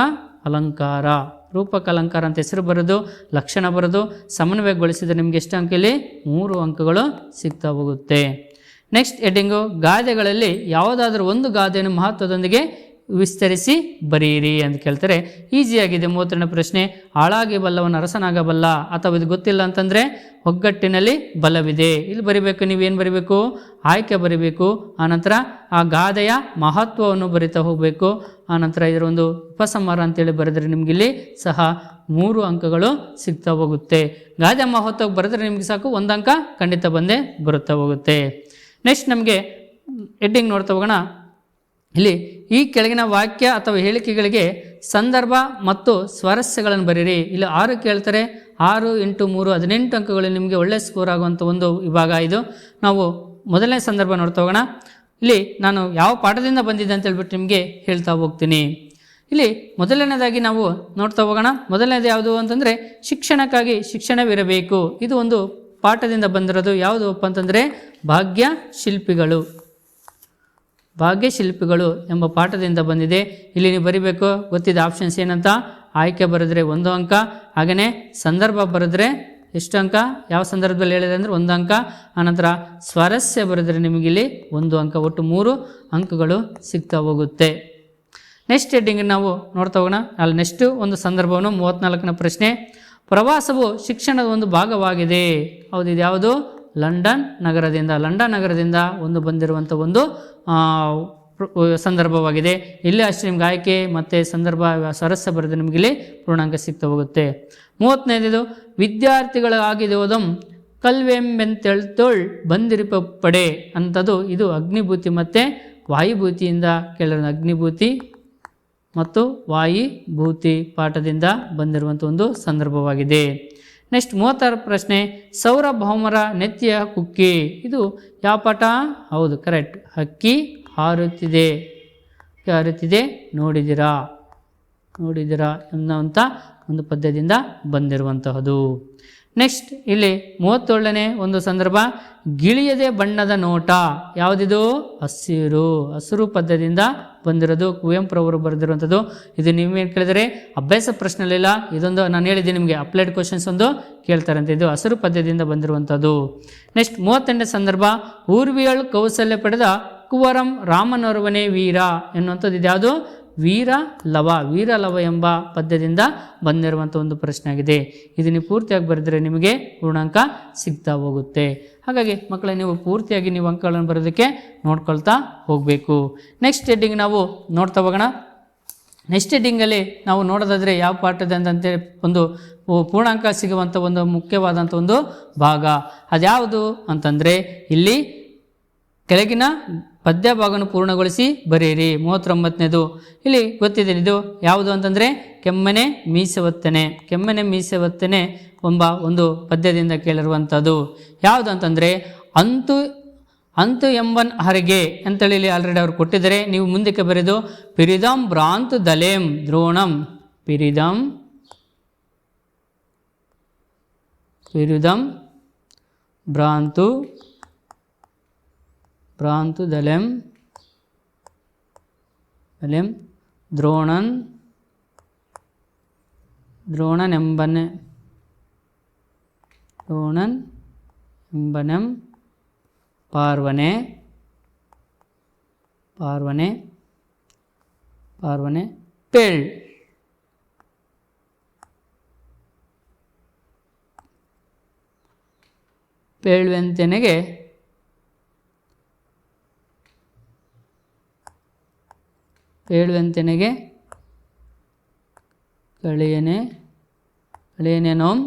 ಅಲಂಕಾರ ಅಂತ ಹೆಸರು ಬರೆದು ಲಕ್ಷಣ ಬರೆದು ಸಮನ್ವಯಗೊಳಿಸಿದರೆ ನಿಮಗೆ ಎಷ್ಟು ಅಂಕ? ಇಲ್ಲಿ 3 ಅಂಕಗಳು ಸಿಗ್ತಾ ಹೋಗುತ್ತೆ. ನೆಕ್ಸ್ಟ್ ಹೆಡ್ಡಿಂಗು, ಗಾದೆಗಳಲ್ಲಿ ಯಾವುದಾದ್ರೂ ಒಂದು ಗಾದೆಯನ್ನು ಮಹತ್ವದೊಂದಿಗೆ ವಿಸ್ತರಿಸಿ ಬರೆಯಿರಿ ಅಂತ ಕೇಳ್ತಾರೆ. ಈಸಿಯಾಗಿದೆ. 32ನೇ ಪ್ರಶ್ನೆ, ಆಳಾಗಿ ಬಲ್ಲವನ ಅರಸನಾಗಬಲ್ಲ. ಅಥವಾ ಇದು ಗೊತ್ತಿಲ್ಲ ಅಂತಂದರೆ ಒಗ್ಗಟ್ಟಿನಲ್ಲಿ ಬಲವಿದೆ. ಇಲ್ಲಿ ಬರಿಬೇಕು. ನೀವೇನು ಬರಿಬೇಕು? ಆಯ್ಕೆ ಬರಿಬೇಕು. ಆನಂತರ ಆ ಗಾದೆಯ ಮಹತ್ವವನ್ನು ಬರಿತಾ ಹೋಗಬೇಕು. ಆನಂತರ ಇದರ ಒಂದು ಉಪಸಂಹಾರ ಅಂತೇಳಿ ಬರೆದರೆ ನಿಮಗಿಲ್ಲಿ ಸಹ 3 ಅಂಕಗಳು ಸಿಗ್ತಾ ಹೋಗುತ್ತೆ. ಗಾದೆ ಮಹತ್ವ ಬರೆದ್ರೆ ನಿಮಗೆ ಸಾಕು 1 ಅಂಕ ಖಂಡಿತ ಬಂದೇ ಬರುತ್ತಾ ಹೋಗುತ್ತೆ. ನೆಕ್ಸ್ಟ್ ನಮಗೆ ಹೆಡ್ಡಿಂಗ್ ನೋಡ್ತಾ ಹೋಗೋಣ. ಇಲ್ಲಿ ಈ ಕೆಳಗಿನ ವಾಕ್ಯ ಅಥವಾ ಹೇಳಿಕೆಗಳಿಗೆ ಸಂದರ್ಭ ಮತ್ತು ಸ್ವಾರಸ್ಯಗಳನ್ನು ಬರೀರಿ. ಇಲ್ಲಿ 6 ಕೇಳ್ತಾರೆ. 6 × 3 18 ಅಂಕಗಳು ನಿಮಗೆ ಒಳ್ಳೆ ಸ್ಕೋರ್ ಆಗುವಂಥ ಒಂದು ವಿಭಾಗ ಇದು. ನಾವು ಮೊದಲನೇ ಸಂದರ್ಭ ನೋಡ್ತಾ ಹೋಗೋಣ. ಇಲ್ಲಿ ನಾನು ಯಾವ ಪಾಠದಿಂದ ಬಂದಿದ್ದೆ ಅಂತ ಹೇಳ್ಬಿಟ್ಟು ನಿಮಗೆ ಹೇಳ್ತಾ ಹೋಗ್ತೀನಿ. ಇಲ್ಲಿ ಮೊದಲನೇದಾಗಿ ನಾವು ನೋಡ್ತಾ ಹೋಗೋಣ. ಮೊದಲನೇದು ಯಾವುದು ಅಂತಂದರೆ ಶಿಕ್ಷಣಕ್ಕಾಗಿ ಶಿಕ್ಷಣವಿರಬೇಕು. ಇದು ಒಂದು ಪಾಠದಿಂದ ಬಂದಿರೋದು. ಯಾವುದು ಅಂತಂದರೆ ಭಾಗ್ಯಶಿಲ್ಪಿಗಳು ಎಂಬ ಪಾಠದಿಂದ ಬಂದಿದೆ. ಇಲ್ಲಿ ನೀವು ಬರಿಬೇಕು. ಗೊತ್ತಿದೆ ಆಪ್ಷನ್ಸ್ ಏನಂತ. ಆಯ್ಕೆ ಬರೆದ್ರೆ 1 ಅಂಕ, ಹಾಗೆಯೇ ಸಂದರ್ಭ ಬರೆದ್ರೆ ಎಷ್ಟು ಅಂಕ? ಯಾವ ಸಂದರ್ಭದಲ್ಲಿ ಹೇಳಿದೆ ಅಂದರೆ 1 ಅಂಕ. ಆನಂತರ ಸ್ವಾರಸ್ಯ ಬರೆದ್ರೆ ನಿಮಗಿಲ್ಲಿ 1 ಅಂಕ. ಒಟ್ಟು 3 ಅಂಕಗಳು ಸಿಗ್ತಾ ಹೋಗುತ್ತೆ. ನೆಕ್ಸ್ಟ್ ಹೆಡ್ಡಿಂಗ್ ನಾವು ನೋಡ್ತಾ ಹೋಗೋಣ. ಅಲ್ಲಿ ನೆಕ್ಸ್ಟ್ ಒಂದು ಸಂದರ್ಭವನ್ನು 34ನೇ ಪ್ರಶ್ನೆ, ಪ್ರವಾಸವು ಶಿಕ್ಷಣದ ಒಂದು ಭಾಗವಾಗಿದೆ. ಹೌದು, ಇದು ಯಾವುದು? ಲಂಡನ್ ನಗರದಿಂದ ಒಂದು ಬಂದಿರುವಂಥ ಒಂದು ಸಂದರ್ಭವಾಗಿದೆ. ಇಲ್ಲಿ ಅಷ್ಟೇ ನಿಮ್ಗೆ ಆಯ್ಕೆ ಮತ್ತು ಸಂದರ್ಭ ಸರಸ್ಯ ಬರೆದು ನಿಮಗಿಲ್ಲಿ ಪೂರ್ಣಾಂಕ ಸಿಗ್ತಾ ಹೋಗುತ್ತೆ. 35ನೇದು, ವಿದ್ಯಾರ್ಥಿಗಳಾಗಿದೋದಂ ಕಲ್ವೆಂಬೆಂತೆಳ್ತೊಳ್ ಬಂದಿರಿಪಡೆ ಅಂಥದ್ದು. ಇದು ಅಗ್ನಿಭೂತಿ ಮತ್ತು ವಾಯುಭೂತಿಯಿಂದ ಕೇಳಿರೋದು. ಅಗ್ನಿಭೂತಿ ಮತ್ತು ವಾಯುಭೂತಿ ಪಾಠದಿಂದ ಬಂದಿರುವಂಥ ಒಂದು ಸಂದರ್ಭವಾಗಿದೆ. ನೆಕ್ಸ್ಟ್ 36 ಪ್ರಶ್ನೆ, ಸಾರ್ವಭೌಮರ ನೆತ್ತಿಯ ಕುಕ್ಕಿ. ಇದು ಯಾವ ಪಾಠ? ಹೌದು, ಕರೆಕ್ಟ್. ಹಕ್ಕಿ ಹಾರುತ್ತಿದೆ ನೋಡಿದಿರಾ ಎನ್ನುವಂಥ ಒಂದು ಪದ್ಯದಿಂದ ಬಂದಿರುವಂತಹದ್ದು. ನೆಕ್ಸ್ಟ್ ಇಲ್ಲಿ 37ನೇ ಒಂದು ಸಂದರ್ಭ, ಗಿಳಿಯದೆ ಬಣ್ಣದ ನೋಟ. ಯಾವುದಿದು? ಹಸಿರು ಪದ್ಯದಿಂದ ಬಂದಿರೋದು. ಕುವೆಂಪುರವರು ಬರೆದಿರುವಂಥದ್ದು. ಇದು ನೀವೇನು ಕೇಳಿದರೆ ಅಭ್ಯಾಸ ಪ್ರಶ್ನೆಲಿಲ್ಲ. ಇದೊಂದು ನಾನು ಹೇಳಿದ್ದೀನಿ ನಿಮಗೆ ಅಪ್ಲೈಡ್ ಕ್ವಶನ್ಸ್ ಒಂದು ಕೇಳ್ತಾರೆ ಅಂತ. ಇದು ಹಸಿರು ಪದ್ಯದಿಂದ ಬಂದಿರುವಂಥದ್ದು. ನೆಕ್ಸ್ಟ್ 38ನೇ ಸಂದರ್ಭ, ಊರ್ವಿಯಳು ಕೌಶಲ್ಯ ಪಡೆದ ಕುವರಂ ರಾಮನೋರ್ವನೇ ವೀರ ಎನ್ನುವಂಥದ್ದು. ಇದು ಯಾವುದು? ವೀರಲವ ಎಂಬ ಪದ್ಯದಿಂದ ಬಂದಿರುವಂಥ ಒಂದು ಪ್ರಶ್ನೆ ಆಗಿದೆ. ಇದನ್ನು ಪೂರ್ತಿಯಾಗಿ ಬರೆದರೆ ನಿಮಗೆ ಪೂರ್ಣಾಂಕ ಸಿಗ್ತಾ ಹೋಗುತ್ತೆ. ಹಾಗಾಗಿ ಮಕ್ಕಳೇ ನೀವು ಪೂರ್ತಿಯಾಗಿ ನೀವು ಅಂಕಗಳನ್ನು ಬರೋದಕ್ಕೆ ನೋಡ್ಕೊಳ್ತಾ ಹೋಗಬೇಕು. ನೆಕ್ಸ್ಟ್ ಹೆಡ್ಡಿಂಗ್ ನಾವು ನೋಡ್ತಾ ಹೋಗೋಣ. ನೆಕ್ಸ್ಟ್ ಹೆಡ್ಡಿಂಗಲ್ಲಿ ನಾವು ನೋಡೋದಾದರೆ ಯಾವ ಪಾಠದಂತೆ ಒಂದು ಪೂರ್ಣಾಂಕ ಸಿಗುವಂಥ ಒಂದು ಮುಖ್ಯವಾದಂಥ ಒಂದು ಭಾಗ ಅದ್ಯಾವುದು ಅಂತಂದರೆ ಇಲ್ಲಿ ಕೆಳಗಿನ ಪದ್ಯ ಭಾಗವನ್ನು ಪೂರ್ಣಗೊಳಿಸಿ ಬರೆಯಿರಿ. 39ನೇದು ಇಲ್ಲಿ ಗೊತ್ತಿದೆ. ಇದು ಯಾವುದು ಅಂತಂದರೆ ಕೆಮ್ಮನೆ ಮೀಸೆ ಒತ್ತನೆ ಎಂಬ ಒಂದು ಪದ್ಯದಿಂದ ಕೇಳಿರುವಂಥದ್ದು. ಯಾವುದು ಅಂತಂದರೆ ಅಂತು ಎಂಬನ್ ಹರಿಗೆ ಅಂತೇಳಿ ಇಲ್ಲಿ ಆಲ್ರೆಡಿ ಅವ್ರು ಕೊಟ್ಟಿದ್ದಾರೆ. ನೀವು ಮುಂದಕ್ಕೆ ಬರೆದು ಪಿರಿದಂ ಭ್ರಾಂತು ದಲೇಂ ದ್ರೋಣಂ ಪಿರಿದಂ ಭ್ರಾಂತು ದಲೆಂ ದ್ರೋಣನೆಂಬನೆಂ ಪಾರ್ವನೆ ಪೇಳ್ವೆಂತೆನೆಗೆ ಕಳಿಯನೆನೋಂ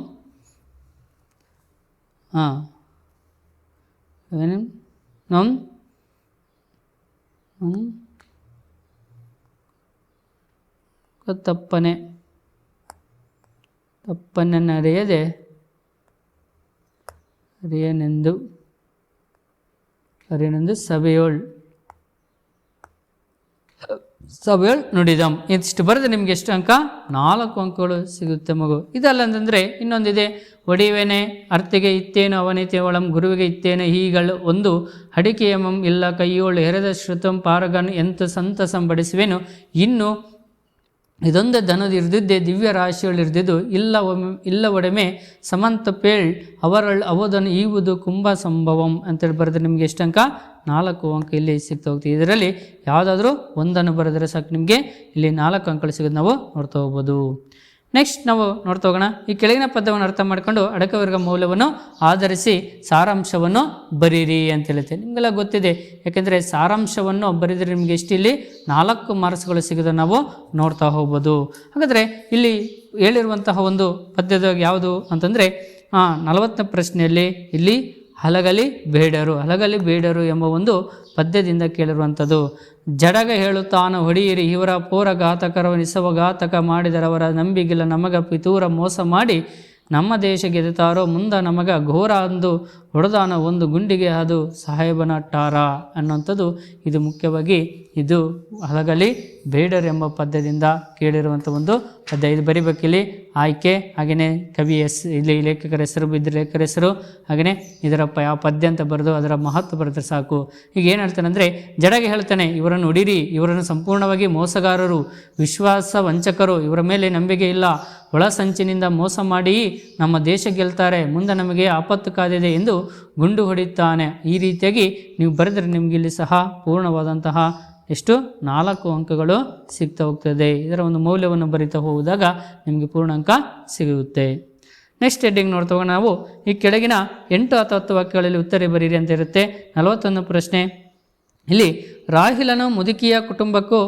ತಪ್ಪನೆನ್ನರಿಯದೆ ಅರಿಯನೆಂದು ಸಭೆಯೋಳ್ ನುಡಿದಂ. ಇಷ್ಟು ಬರೆದು ನಿಮ್ಗೆ ಎಷ್ಟು ಅಂಕ? 4 ಅಂಕಗಳು ಸಿಗುತ್ತೆ ಮಗು. ಇದಲ್ಲ ಅಂತಂದರೆ ಇನ್ನೊಂದಿದೆ. ಒಡಿವೆನೆ ಅರ್ತಿಗೆ ಇತ್ತೇನು ಅವನಿತೆ ಒಳಂ ಗುರುವಿಗೆ ಇತ್ತೇನು ಹೀಗಳು ಒಂದು ಅಡಿಕೆಯಮಂ ಇಲ್ಲ ಕೈಯೋಳು ಹೆರದ ಶ್ರುತಂ ಪಾರಗನ್ ಎಂತು ಸಂತಸಂ ಬಡಿಸುವೆನು ಇನ್ನು ಇದೊಂದೇ ದನದ ಇರ್ದಿದ್ದೆ ದಿವ್ಯ ರಾಶಿಗಳು ಇರ್ದಿದ್ದು ಇಲ್ಲ ಒಡಮೆ ಸಮಂತ ಪೇಳ್ ಅವದನ್ನು ಈವುದು ಕುಂಭ ಸಂಭವಂ ಅಂತೇಳಿ ಬರೆದ್ರೆ ನಿಮಗೆ ಎಷ್ಟು ಅಂಕ? 4 ಅಂಕ ಇಲ್ಲಿ ಸಿಗ್ತಾ ಹೋಗ್ತೀವಿ. ಇದರಲ್ಲಿ ಯಾವುದಾದ್ರೂ ಒಂದನ್ನು ಬರೆದರೆ ಸಾಕು ನಿಮಗೆ ಇಲ್ಲಿ 4 ಅಂಕಗಳು ಸಿಗೋದು ನಾವು ನೋಡ್ತಾ ಹೋಗ್ಬೋದು. ನೆಕ್ಸ್ಟ್ ನಾವು ನೋಡ್ತಾ ಹೋಗೋಣ. ಈ ಕೆಳಗಿನ ಪದವನ್ನು ಅರ್ಥ ಮಾಡಿಕೊಂಡು ಅಡಕವರ್ಗ ಮೌಲ್ಯವನ್ನು ಆಧರಿಸಿ ಸಾರಾಂಶವನ್ನು ಬರೀರಿ ಅಂತ ಹೇಳುತ್ತೆ. ನಿಮಗೆಲ್ಲ ಗೊತ್ತಿದೆ, ಯಾಕೆಂದರೆ ಸಾರಾಂಶವನ್ನು ಬರೆದರೆ ನಿಮಗೆ ಎಷ್ಟು ಇಲ್ಲಿ 4 ಮಾರ್ಕ್ಸ್ಗಳು ಸಿಗೋದನ್ನು ನಾವು ನೋಡ್ತಾ ಹೋಗ್ಬೋದು. ಹಾಗಾದರೆ ಇಲ್ಲಿ ಹೇಳಿರುವಂತಹ ಒಂದು ಪದ್ಯದ ಯಾವುದು ಅಂತಂದರೆ 40ನೇ ಪ್ರಶ್ನೆಯಲ್ಲಿ ಇಲ್ಲಿ ಹಲಗಲಿ ಬೇಡರು ಎಂಬ ಒಂದು ಪದ್ಯದಿಂದ ಕೇಳಿರುವಂಥದ್ದು. ಜಡಗ ಹೇಳುತ್ತಾನ ಹೊಡೆಯಿರಿ ಇವರ ಪೋರಘಾತಕರ ನಿಸವಘಾತಕ ಮಾಡಿದರವರ ನಂಬಿಗಿಲ್ಲ ನಮಗ ಪಿತೂರ ಮೋಸ ಮಾಡಿ ನಮ್ಮ ದೇಶ ಗೆದ್ದುತ್ತಾರೋ ಮುಂದ ನಮಗ ಘೋರ ಅಂದು ಹೊಡೆದಾನ ಒಂದು ಗುಂಡಿಗೆ ಅದು ಸಾಹೇಬನ ಟಾರ ಅನ್ನುವಂಥದ್ದು. ಇದು ಮುಖ್ಯವಾಗಿ ಇದು ಹಲಗಲಿ ಬೇಡರು ಎಂಬ ಪದ್ಯದಿಂದ ಕೇಳಿರುವಂಥ ಒಂದು ಪದ್ಯ. ಇದು ಬರಿಬೇಕಿಲ್ಲಿ ಆಯ್ಕೆ, ಹಾಗೆಯೇ ಕವಿ ಇಲ್ಲಿ ಲೇಖಕರ ಹೆಸರು ಬಿದ್ದರೆ ಲೇಖಕರ ಹೆಸರು, ಹಾಗೆಯೇ ಇದರ ಯಾವ ಪದ್ಯ ಅಂತ ಬರೆದು ಅದರ ಮಹತ್ವ ಬರೆದ್ರೆ ಸಾಕು. ಈಗ ಏನು ಹೇಳ್ತಾನೆ ಅಂದರೆ ಜಡಗೆ ಹೇಳ್ತಾನೆ ಇವರನ್ನು ಹೊಡಿರಿ, ಇವರನ್ನು ಸಂಪೂರ್ಣವಾಗಿ ಮೋಸಗಾರರು, ವಿಶ್ವಾಸ ವಂಚಕರು, ಇವರ ಮೇಲೆ ನಂಬಿಕೆ ಇಲ್ಲ, ಒಳಸಂಚಿನಿಂದ ಮೋಸ ಮಾಡಿ ನಮ್ಮ ದೇಶ ಗೆಲ್ತಾರೆ, ಮುಂದೆ ನಮಗೆ ಆಪತ್ತು ಕಾದಿದೆ ಎಂದು ಗುಂಡು ಹೊಡೆಯುತ್ತಾನೆ. ಈ ರೀತಿಯಾಗಿ ನೀವು ಬರೆದರೆ ನಿಮಗೆ ಇಲ್ಲಿ ಸಹ ಪೂರ್ಣವಾದಂತಹ ಎಷ್ಟು 4 ಅಂಕಗಳು ಸಿಗ್ತಾ ಹೋಗ್ತದೆ. ಇದರ ಒಂದು ಮೌಲ್ಯವನ್ನು ಬರಿತಾ ಹೋದಾಗ ನಿಮಗೆ ಪೂರ್ಣಾಂಕ ಸಿಗುತ್ತೆ. ನೆಕ್ಸ್ಟ್ ಹೆಡ್ಡಿಂಗ್ ನೋಡ್ತಾ ಹೋಗೋಣ. ನಾವು ಈ ಕೆಳಗಿನ 8 ಅಥವಾ 10 ವಾಕ್ಯಗಳಲ್ಲಿ ಉತ್ತರ ಬರೀರಿ ಅಂತ ಇರುತ್ತೆ. 41 ಪ್ರಶ್ನೆ. ಇಲ್ಲಿ ರಾಹುಲನು ಮುದುಕಿಯ ಕುಟುಂಬಕ್ಕೂ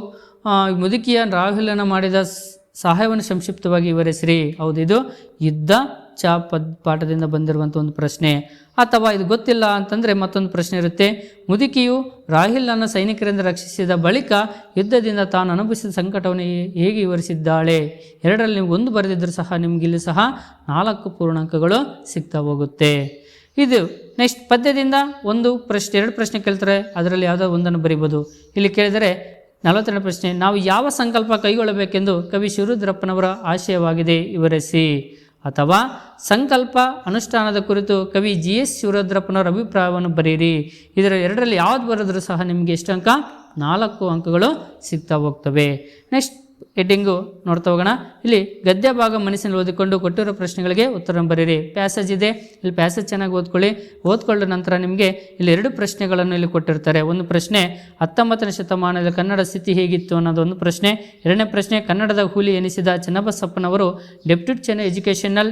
ಮುದುಕಿಯ ರಾಹುಲನ ಮಾಡಿದ ಸಹಾಯವನ್ನು ಸಂಕ್ಷಿಪ್ತವಾಗಿ ವಿವರಿಸಿರಿ. ಹೌದು, ಇದು ಯುದ್ಧ ಪಾಠದಿಂದ ಬಂದಿರುವಂಥ ಒಂದು ಪ್ರಶ್ನೆ. ಅಥವಾ ಇದು ಗೊತ್ತಿಲ್ಲ ಅಂತಂದರೆ ಮತ್ತೊಂದು ಪ್ರಶ್ನೆ ಇರುತ್ತೆ. ಮುದುಕಿಯು ರಾಹಿಲನ ಸೈನಿಕರಿಂದ ರಕ್ಷಿಸಿದ ಬಳಿಕ ಯುದ್ಧದಿಂದ ತಾನು ಅನುಭವಿಸಿದ ಸಂಕಟವನ್ನು ಹೇಗೆ ವಿವರಿಸಿದ್ದಾಳೆ. 2ರಲ್ಲಿ ನೀವು 1 ಬರೆದಿದ್ದರೂ ಸಹ ನಿಮ್ಗೆ ಇಲ್ಲಿ ಸಹ 4 ಪೂರ್ಣಾಂಕಗಳು ಸಿಗ್ತಾ ಹೋಗುತ್ತೆ. ಇದು ನೆಕ್ಸ್ಟ್ ಪದ್ಯದಿಂದ 1 ಪ್ರಶ್ನೆ 2 ಪ್ರಶ್ನೆ ಕೇಳ್ತಾರೆ, ಅದರಲ್ಲಿ ಯಾವುದೋ ಒಂದನ್ನು ಬರಿಬೋದು. ಇಲ್ಲಿ ಕೇಳಿದರೆ 42ನೇ ಪ್ರಶ್ನೆ. ನಾವು ಯಾವ ಸಂಕಲ್ಪ ಕೈಗೊಳ್ಳಬೇಕೆಂದು ಕವಿ ಶಿವರುದ್ರಪ್ಪನವರ ಆಶಯವಾಗಿದೆ ವಿವರಿಸಿ. ಅಥವಾ ಸಂಕಲ್ಪ ಅನುಷ್ಠಾನದ ಕುರಿತು ಕವಿ GS ಶಿವರುದ್ರಪ್ಪನವರ ಅಭಿಪ್ರಾಯವನ್ನು ಬರೀರಿ. ಇದರ 2ರಲ್ಲಿ ಯಾವ್ದು ಬರೆದರೂ ಸಹ ನಿಮಗೆ ಎಷ್ಟು ಅಂಕ? 4 ಅಂಕಗಳು ಸಿಗ್ತಾ ಹೋಗ್ತವೆ. ನೆಕ್ಸ್ಟ್ ಹೆಡ್ಡಿಂಗು ನೋಡ್ತಾ ಹೋಗೋಣ. ಇಲ್ಲಿ ಗದ್ಯ ಭಾಗ ಮನಸ್ಸಿನಲ್ಲಿ ಓದಿಕೊಂಡು ಕೊಟ್ಟಿರೋ ಪ್ರಶ್ನೆಗಳಿಗೆ ಉತ್ತರ ಬರೀರಿ. ಪ್ಯಾಸೇಜ್ ಇದೆ, ಇಲ್ಲಿ ಪ್ಯಾಸೇಜ್ ಚೆನ್ನಾಗಿ ಓದ್ಕೊಳ್ಳೋ ನಂತರ ನಿಮಗೆ ಇಲ್ಲಿ 2 ಪ್ರಶ್ನೆಗಳನ್ನು ಇಲ್ಲಿ ಕೊಟ್ಟಿರ್ತಾರೆ. ಒಂದು ಪ್ರಶ್ನೆ 19ನೇ ಶತಮಾನದಲ್ಲಿ ಕನ್ನಡ ಸ್ಥಿತಿ ಹೇಗಿತ್ತು ಅನ್ನೋದು ಒಂದು ಪ್ರಶ್ನೆ. 2ನೇ ಪ್ರಶ್ನೆ ಕನ್ನಡದ ಹುಲಿ ಎನಿಸಿದ ಚೆನ್ನಬಸಪ್ಪನವರು ಡೆಪ್ಯೂಟಿ ಚೆನ್ನೈ ಎಜುಕೇಷನಲ್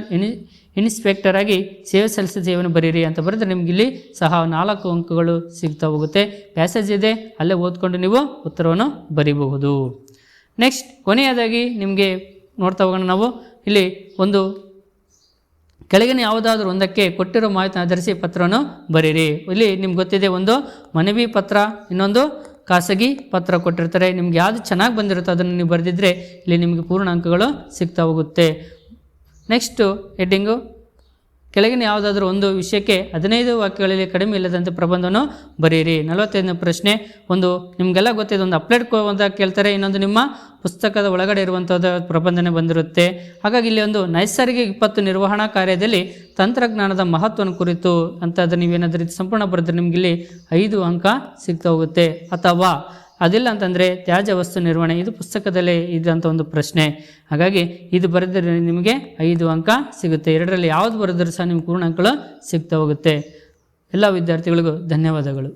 ಇನ್ಸ್ಪೆಕ್ಟರ್ ಆಗಿ ಸೇವೆ ಸಲ್ಲಿಸಿದ ಸೇವೆಯನ್ನು ಬರೀರಿ ಅಂತ ಬರೆದ್ರೆ ನಿಮ್ಗೆ ಇಲ್ಲಿ ಸಹ 4 ಅಂಕಗಳು ಸಿಗ್ತಾ ಹೋಗುತ್ತೆ. ಪ್ಯಾಸೇಜ್ ಇದೆ, ಅಲ್ಲೇ ಓದ್ಕೊಂಡು ನೀವು ಉತ್ತರವನ್ನು ಬರೀಬಹುದು. ನೆಕ್ಸ್ಟ್ ಕೊನೆಯದಾಗಿ ನಿಮಗೆ ನೋಡ್ತಾ ಹೋಗೋಣ. ನಾವು ಇಲ್ಲಿ ಒಂದು ಕೆಳಗಿನ ಯಾವುದಾದ್ರೂ ಒಂದಕ್ಕೆ ಕೊಟ್ಟಿರೋ ಮಾಹಿತಿ ಆಧರಿಸಿ ಪತ್ರವನ್ನು ಬರೀರಿ. ಇಲ್ಲಿ ನಿಮ್ಗೆ ಗೊತ್ತಿದೆ, ಒಂದು ಮನವಿ ಪತ್ರ, ಇನ್ನೊಂದು ಖಾಸಗಿ ಪತ್ರ ಕೊಟ್ಟಿರ್ತಾರೆ. ನಿಮ್ಗೆ ಯಾವುದು ಚೆನ್ನಾಗಿ ಬಂದಿರುತ್ತೋ ಅದನ್ನು ನೀವು ಬರೆದಿದ್ದರೆ ಇಲ್ಲಿ ನಿಮಗೆ ಪೂರ್ಣ ಅಂಕಗಳು ಸಿಗ್ತಾ ಹೋಗುತ್ತೆ. ನೆಕ್ಸ್ಟು ಹೆಡ್ಡಿಂಗು ಕೆಳಗಿನ ಯಾವುದಾದ್ರೂ ಒಂದು ವಿಷಯಕ್ಕೆ 15 ವಾಕ್ಯಗಳಲ್ಲಿ ಕಡಿಮೆ ಇಲ್ಲದಂತೆ ಪ್ರಬಂಧವನ್ನು ಬರೆಯಿರಿ. 45ನೇ ಪ್ರಶ್ನೆ, ಒಂದು ನಿಮಗೆಲ್ಲ ಗೊತ್ತಿದೆ, ಒಂದು ಅಪ್ಲೈಡ್ ಅಂತ ಕೇಳ್ತಾರೆ, ಇನ್ನೊಂದು ನಿಮ್ಮ ಪುಸ್ತಕದ ಒಳಗಡೆ ಇರುವಂಥದ್ದು ಪ್ರಬಂಧನೆ ಬಂದಿರುತ್ತೆ. ಹಾಗಾಗಿ ಇಲ್ಲಿ ಒಂದು ನೈಸರ್ಗಿಕ ವಿಪತ್ತು ನಿರ್ವಹಣಾ ಕಾರ್ಯದಲ್ಲಿ ತಂತ್ರಜ್ಞಾನದ ಮಹತ್ವವನ್ನು ಕುರಿತು ಅಂತ ಅದನ್ನು ನೀವೇನಾದರೂ ಸಂಪೂರ್ಣ ಬರೆದ್ರೆ ನಿಮ್ಗೆ ಇಲ್ಲಿ 5 ಅಂಕ ಸಿಗ್ತಾ ಹೋಗುತ್ತೆ. ಅಥವಾ ಅದಿಲ್ಲ ಅಂತಂದರೆ ತ್ಯಾಜ್ಯ ವಸ್ತು ನಿರ್ವಹಣೆ, ಇದು ಪುಸ್ತಕದಲ್ಲೇ ಇದ್ದಂಥ ಒಂದು ಪ್ರಶ್ನೆ. ಹಾಗಾಗಿ ಇದು ಬರೆದರೆ ನಿಮಗೆ 5 ಅಂಕ ಸಿಗುತ್ತೆ. 2ರಲ್ಲಿ ಯಾವುದು ಬರೆದರೂ ಸಹ ನಿಮ್ಗೆ ಪೂರ್ಣ ಅಂಕಗಳು ಸಿಗ್ತಾ ಹೋಗುತ್ತೆ. ಎಲ್ಲ ವಿದ್ಯಾರ್ಥಿಗಳಿಗೂ ಧನ್ಯವಾದಗಳು.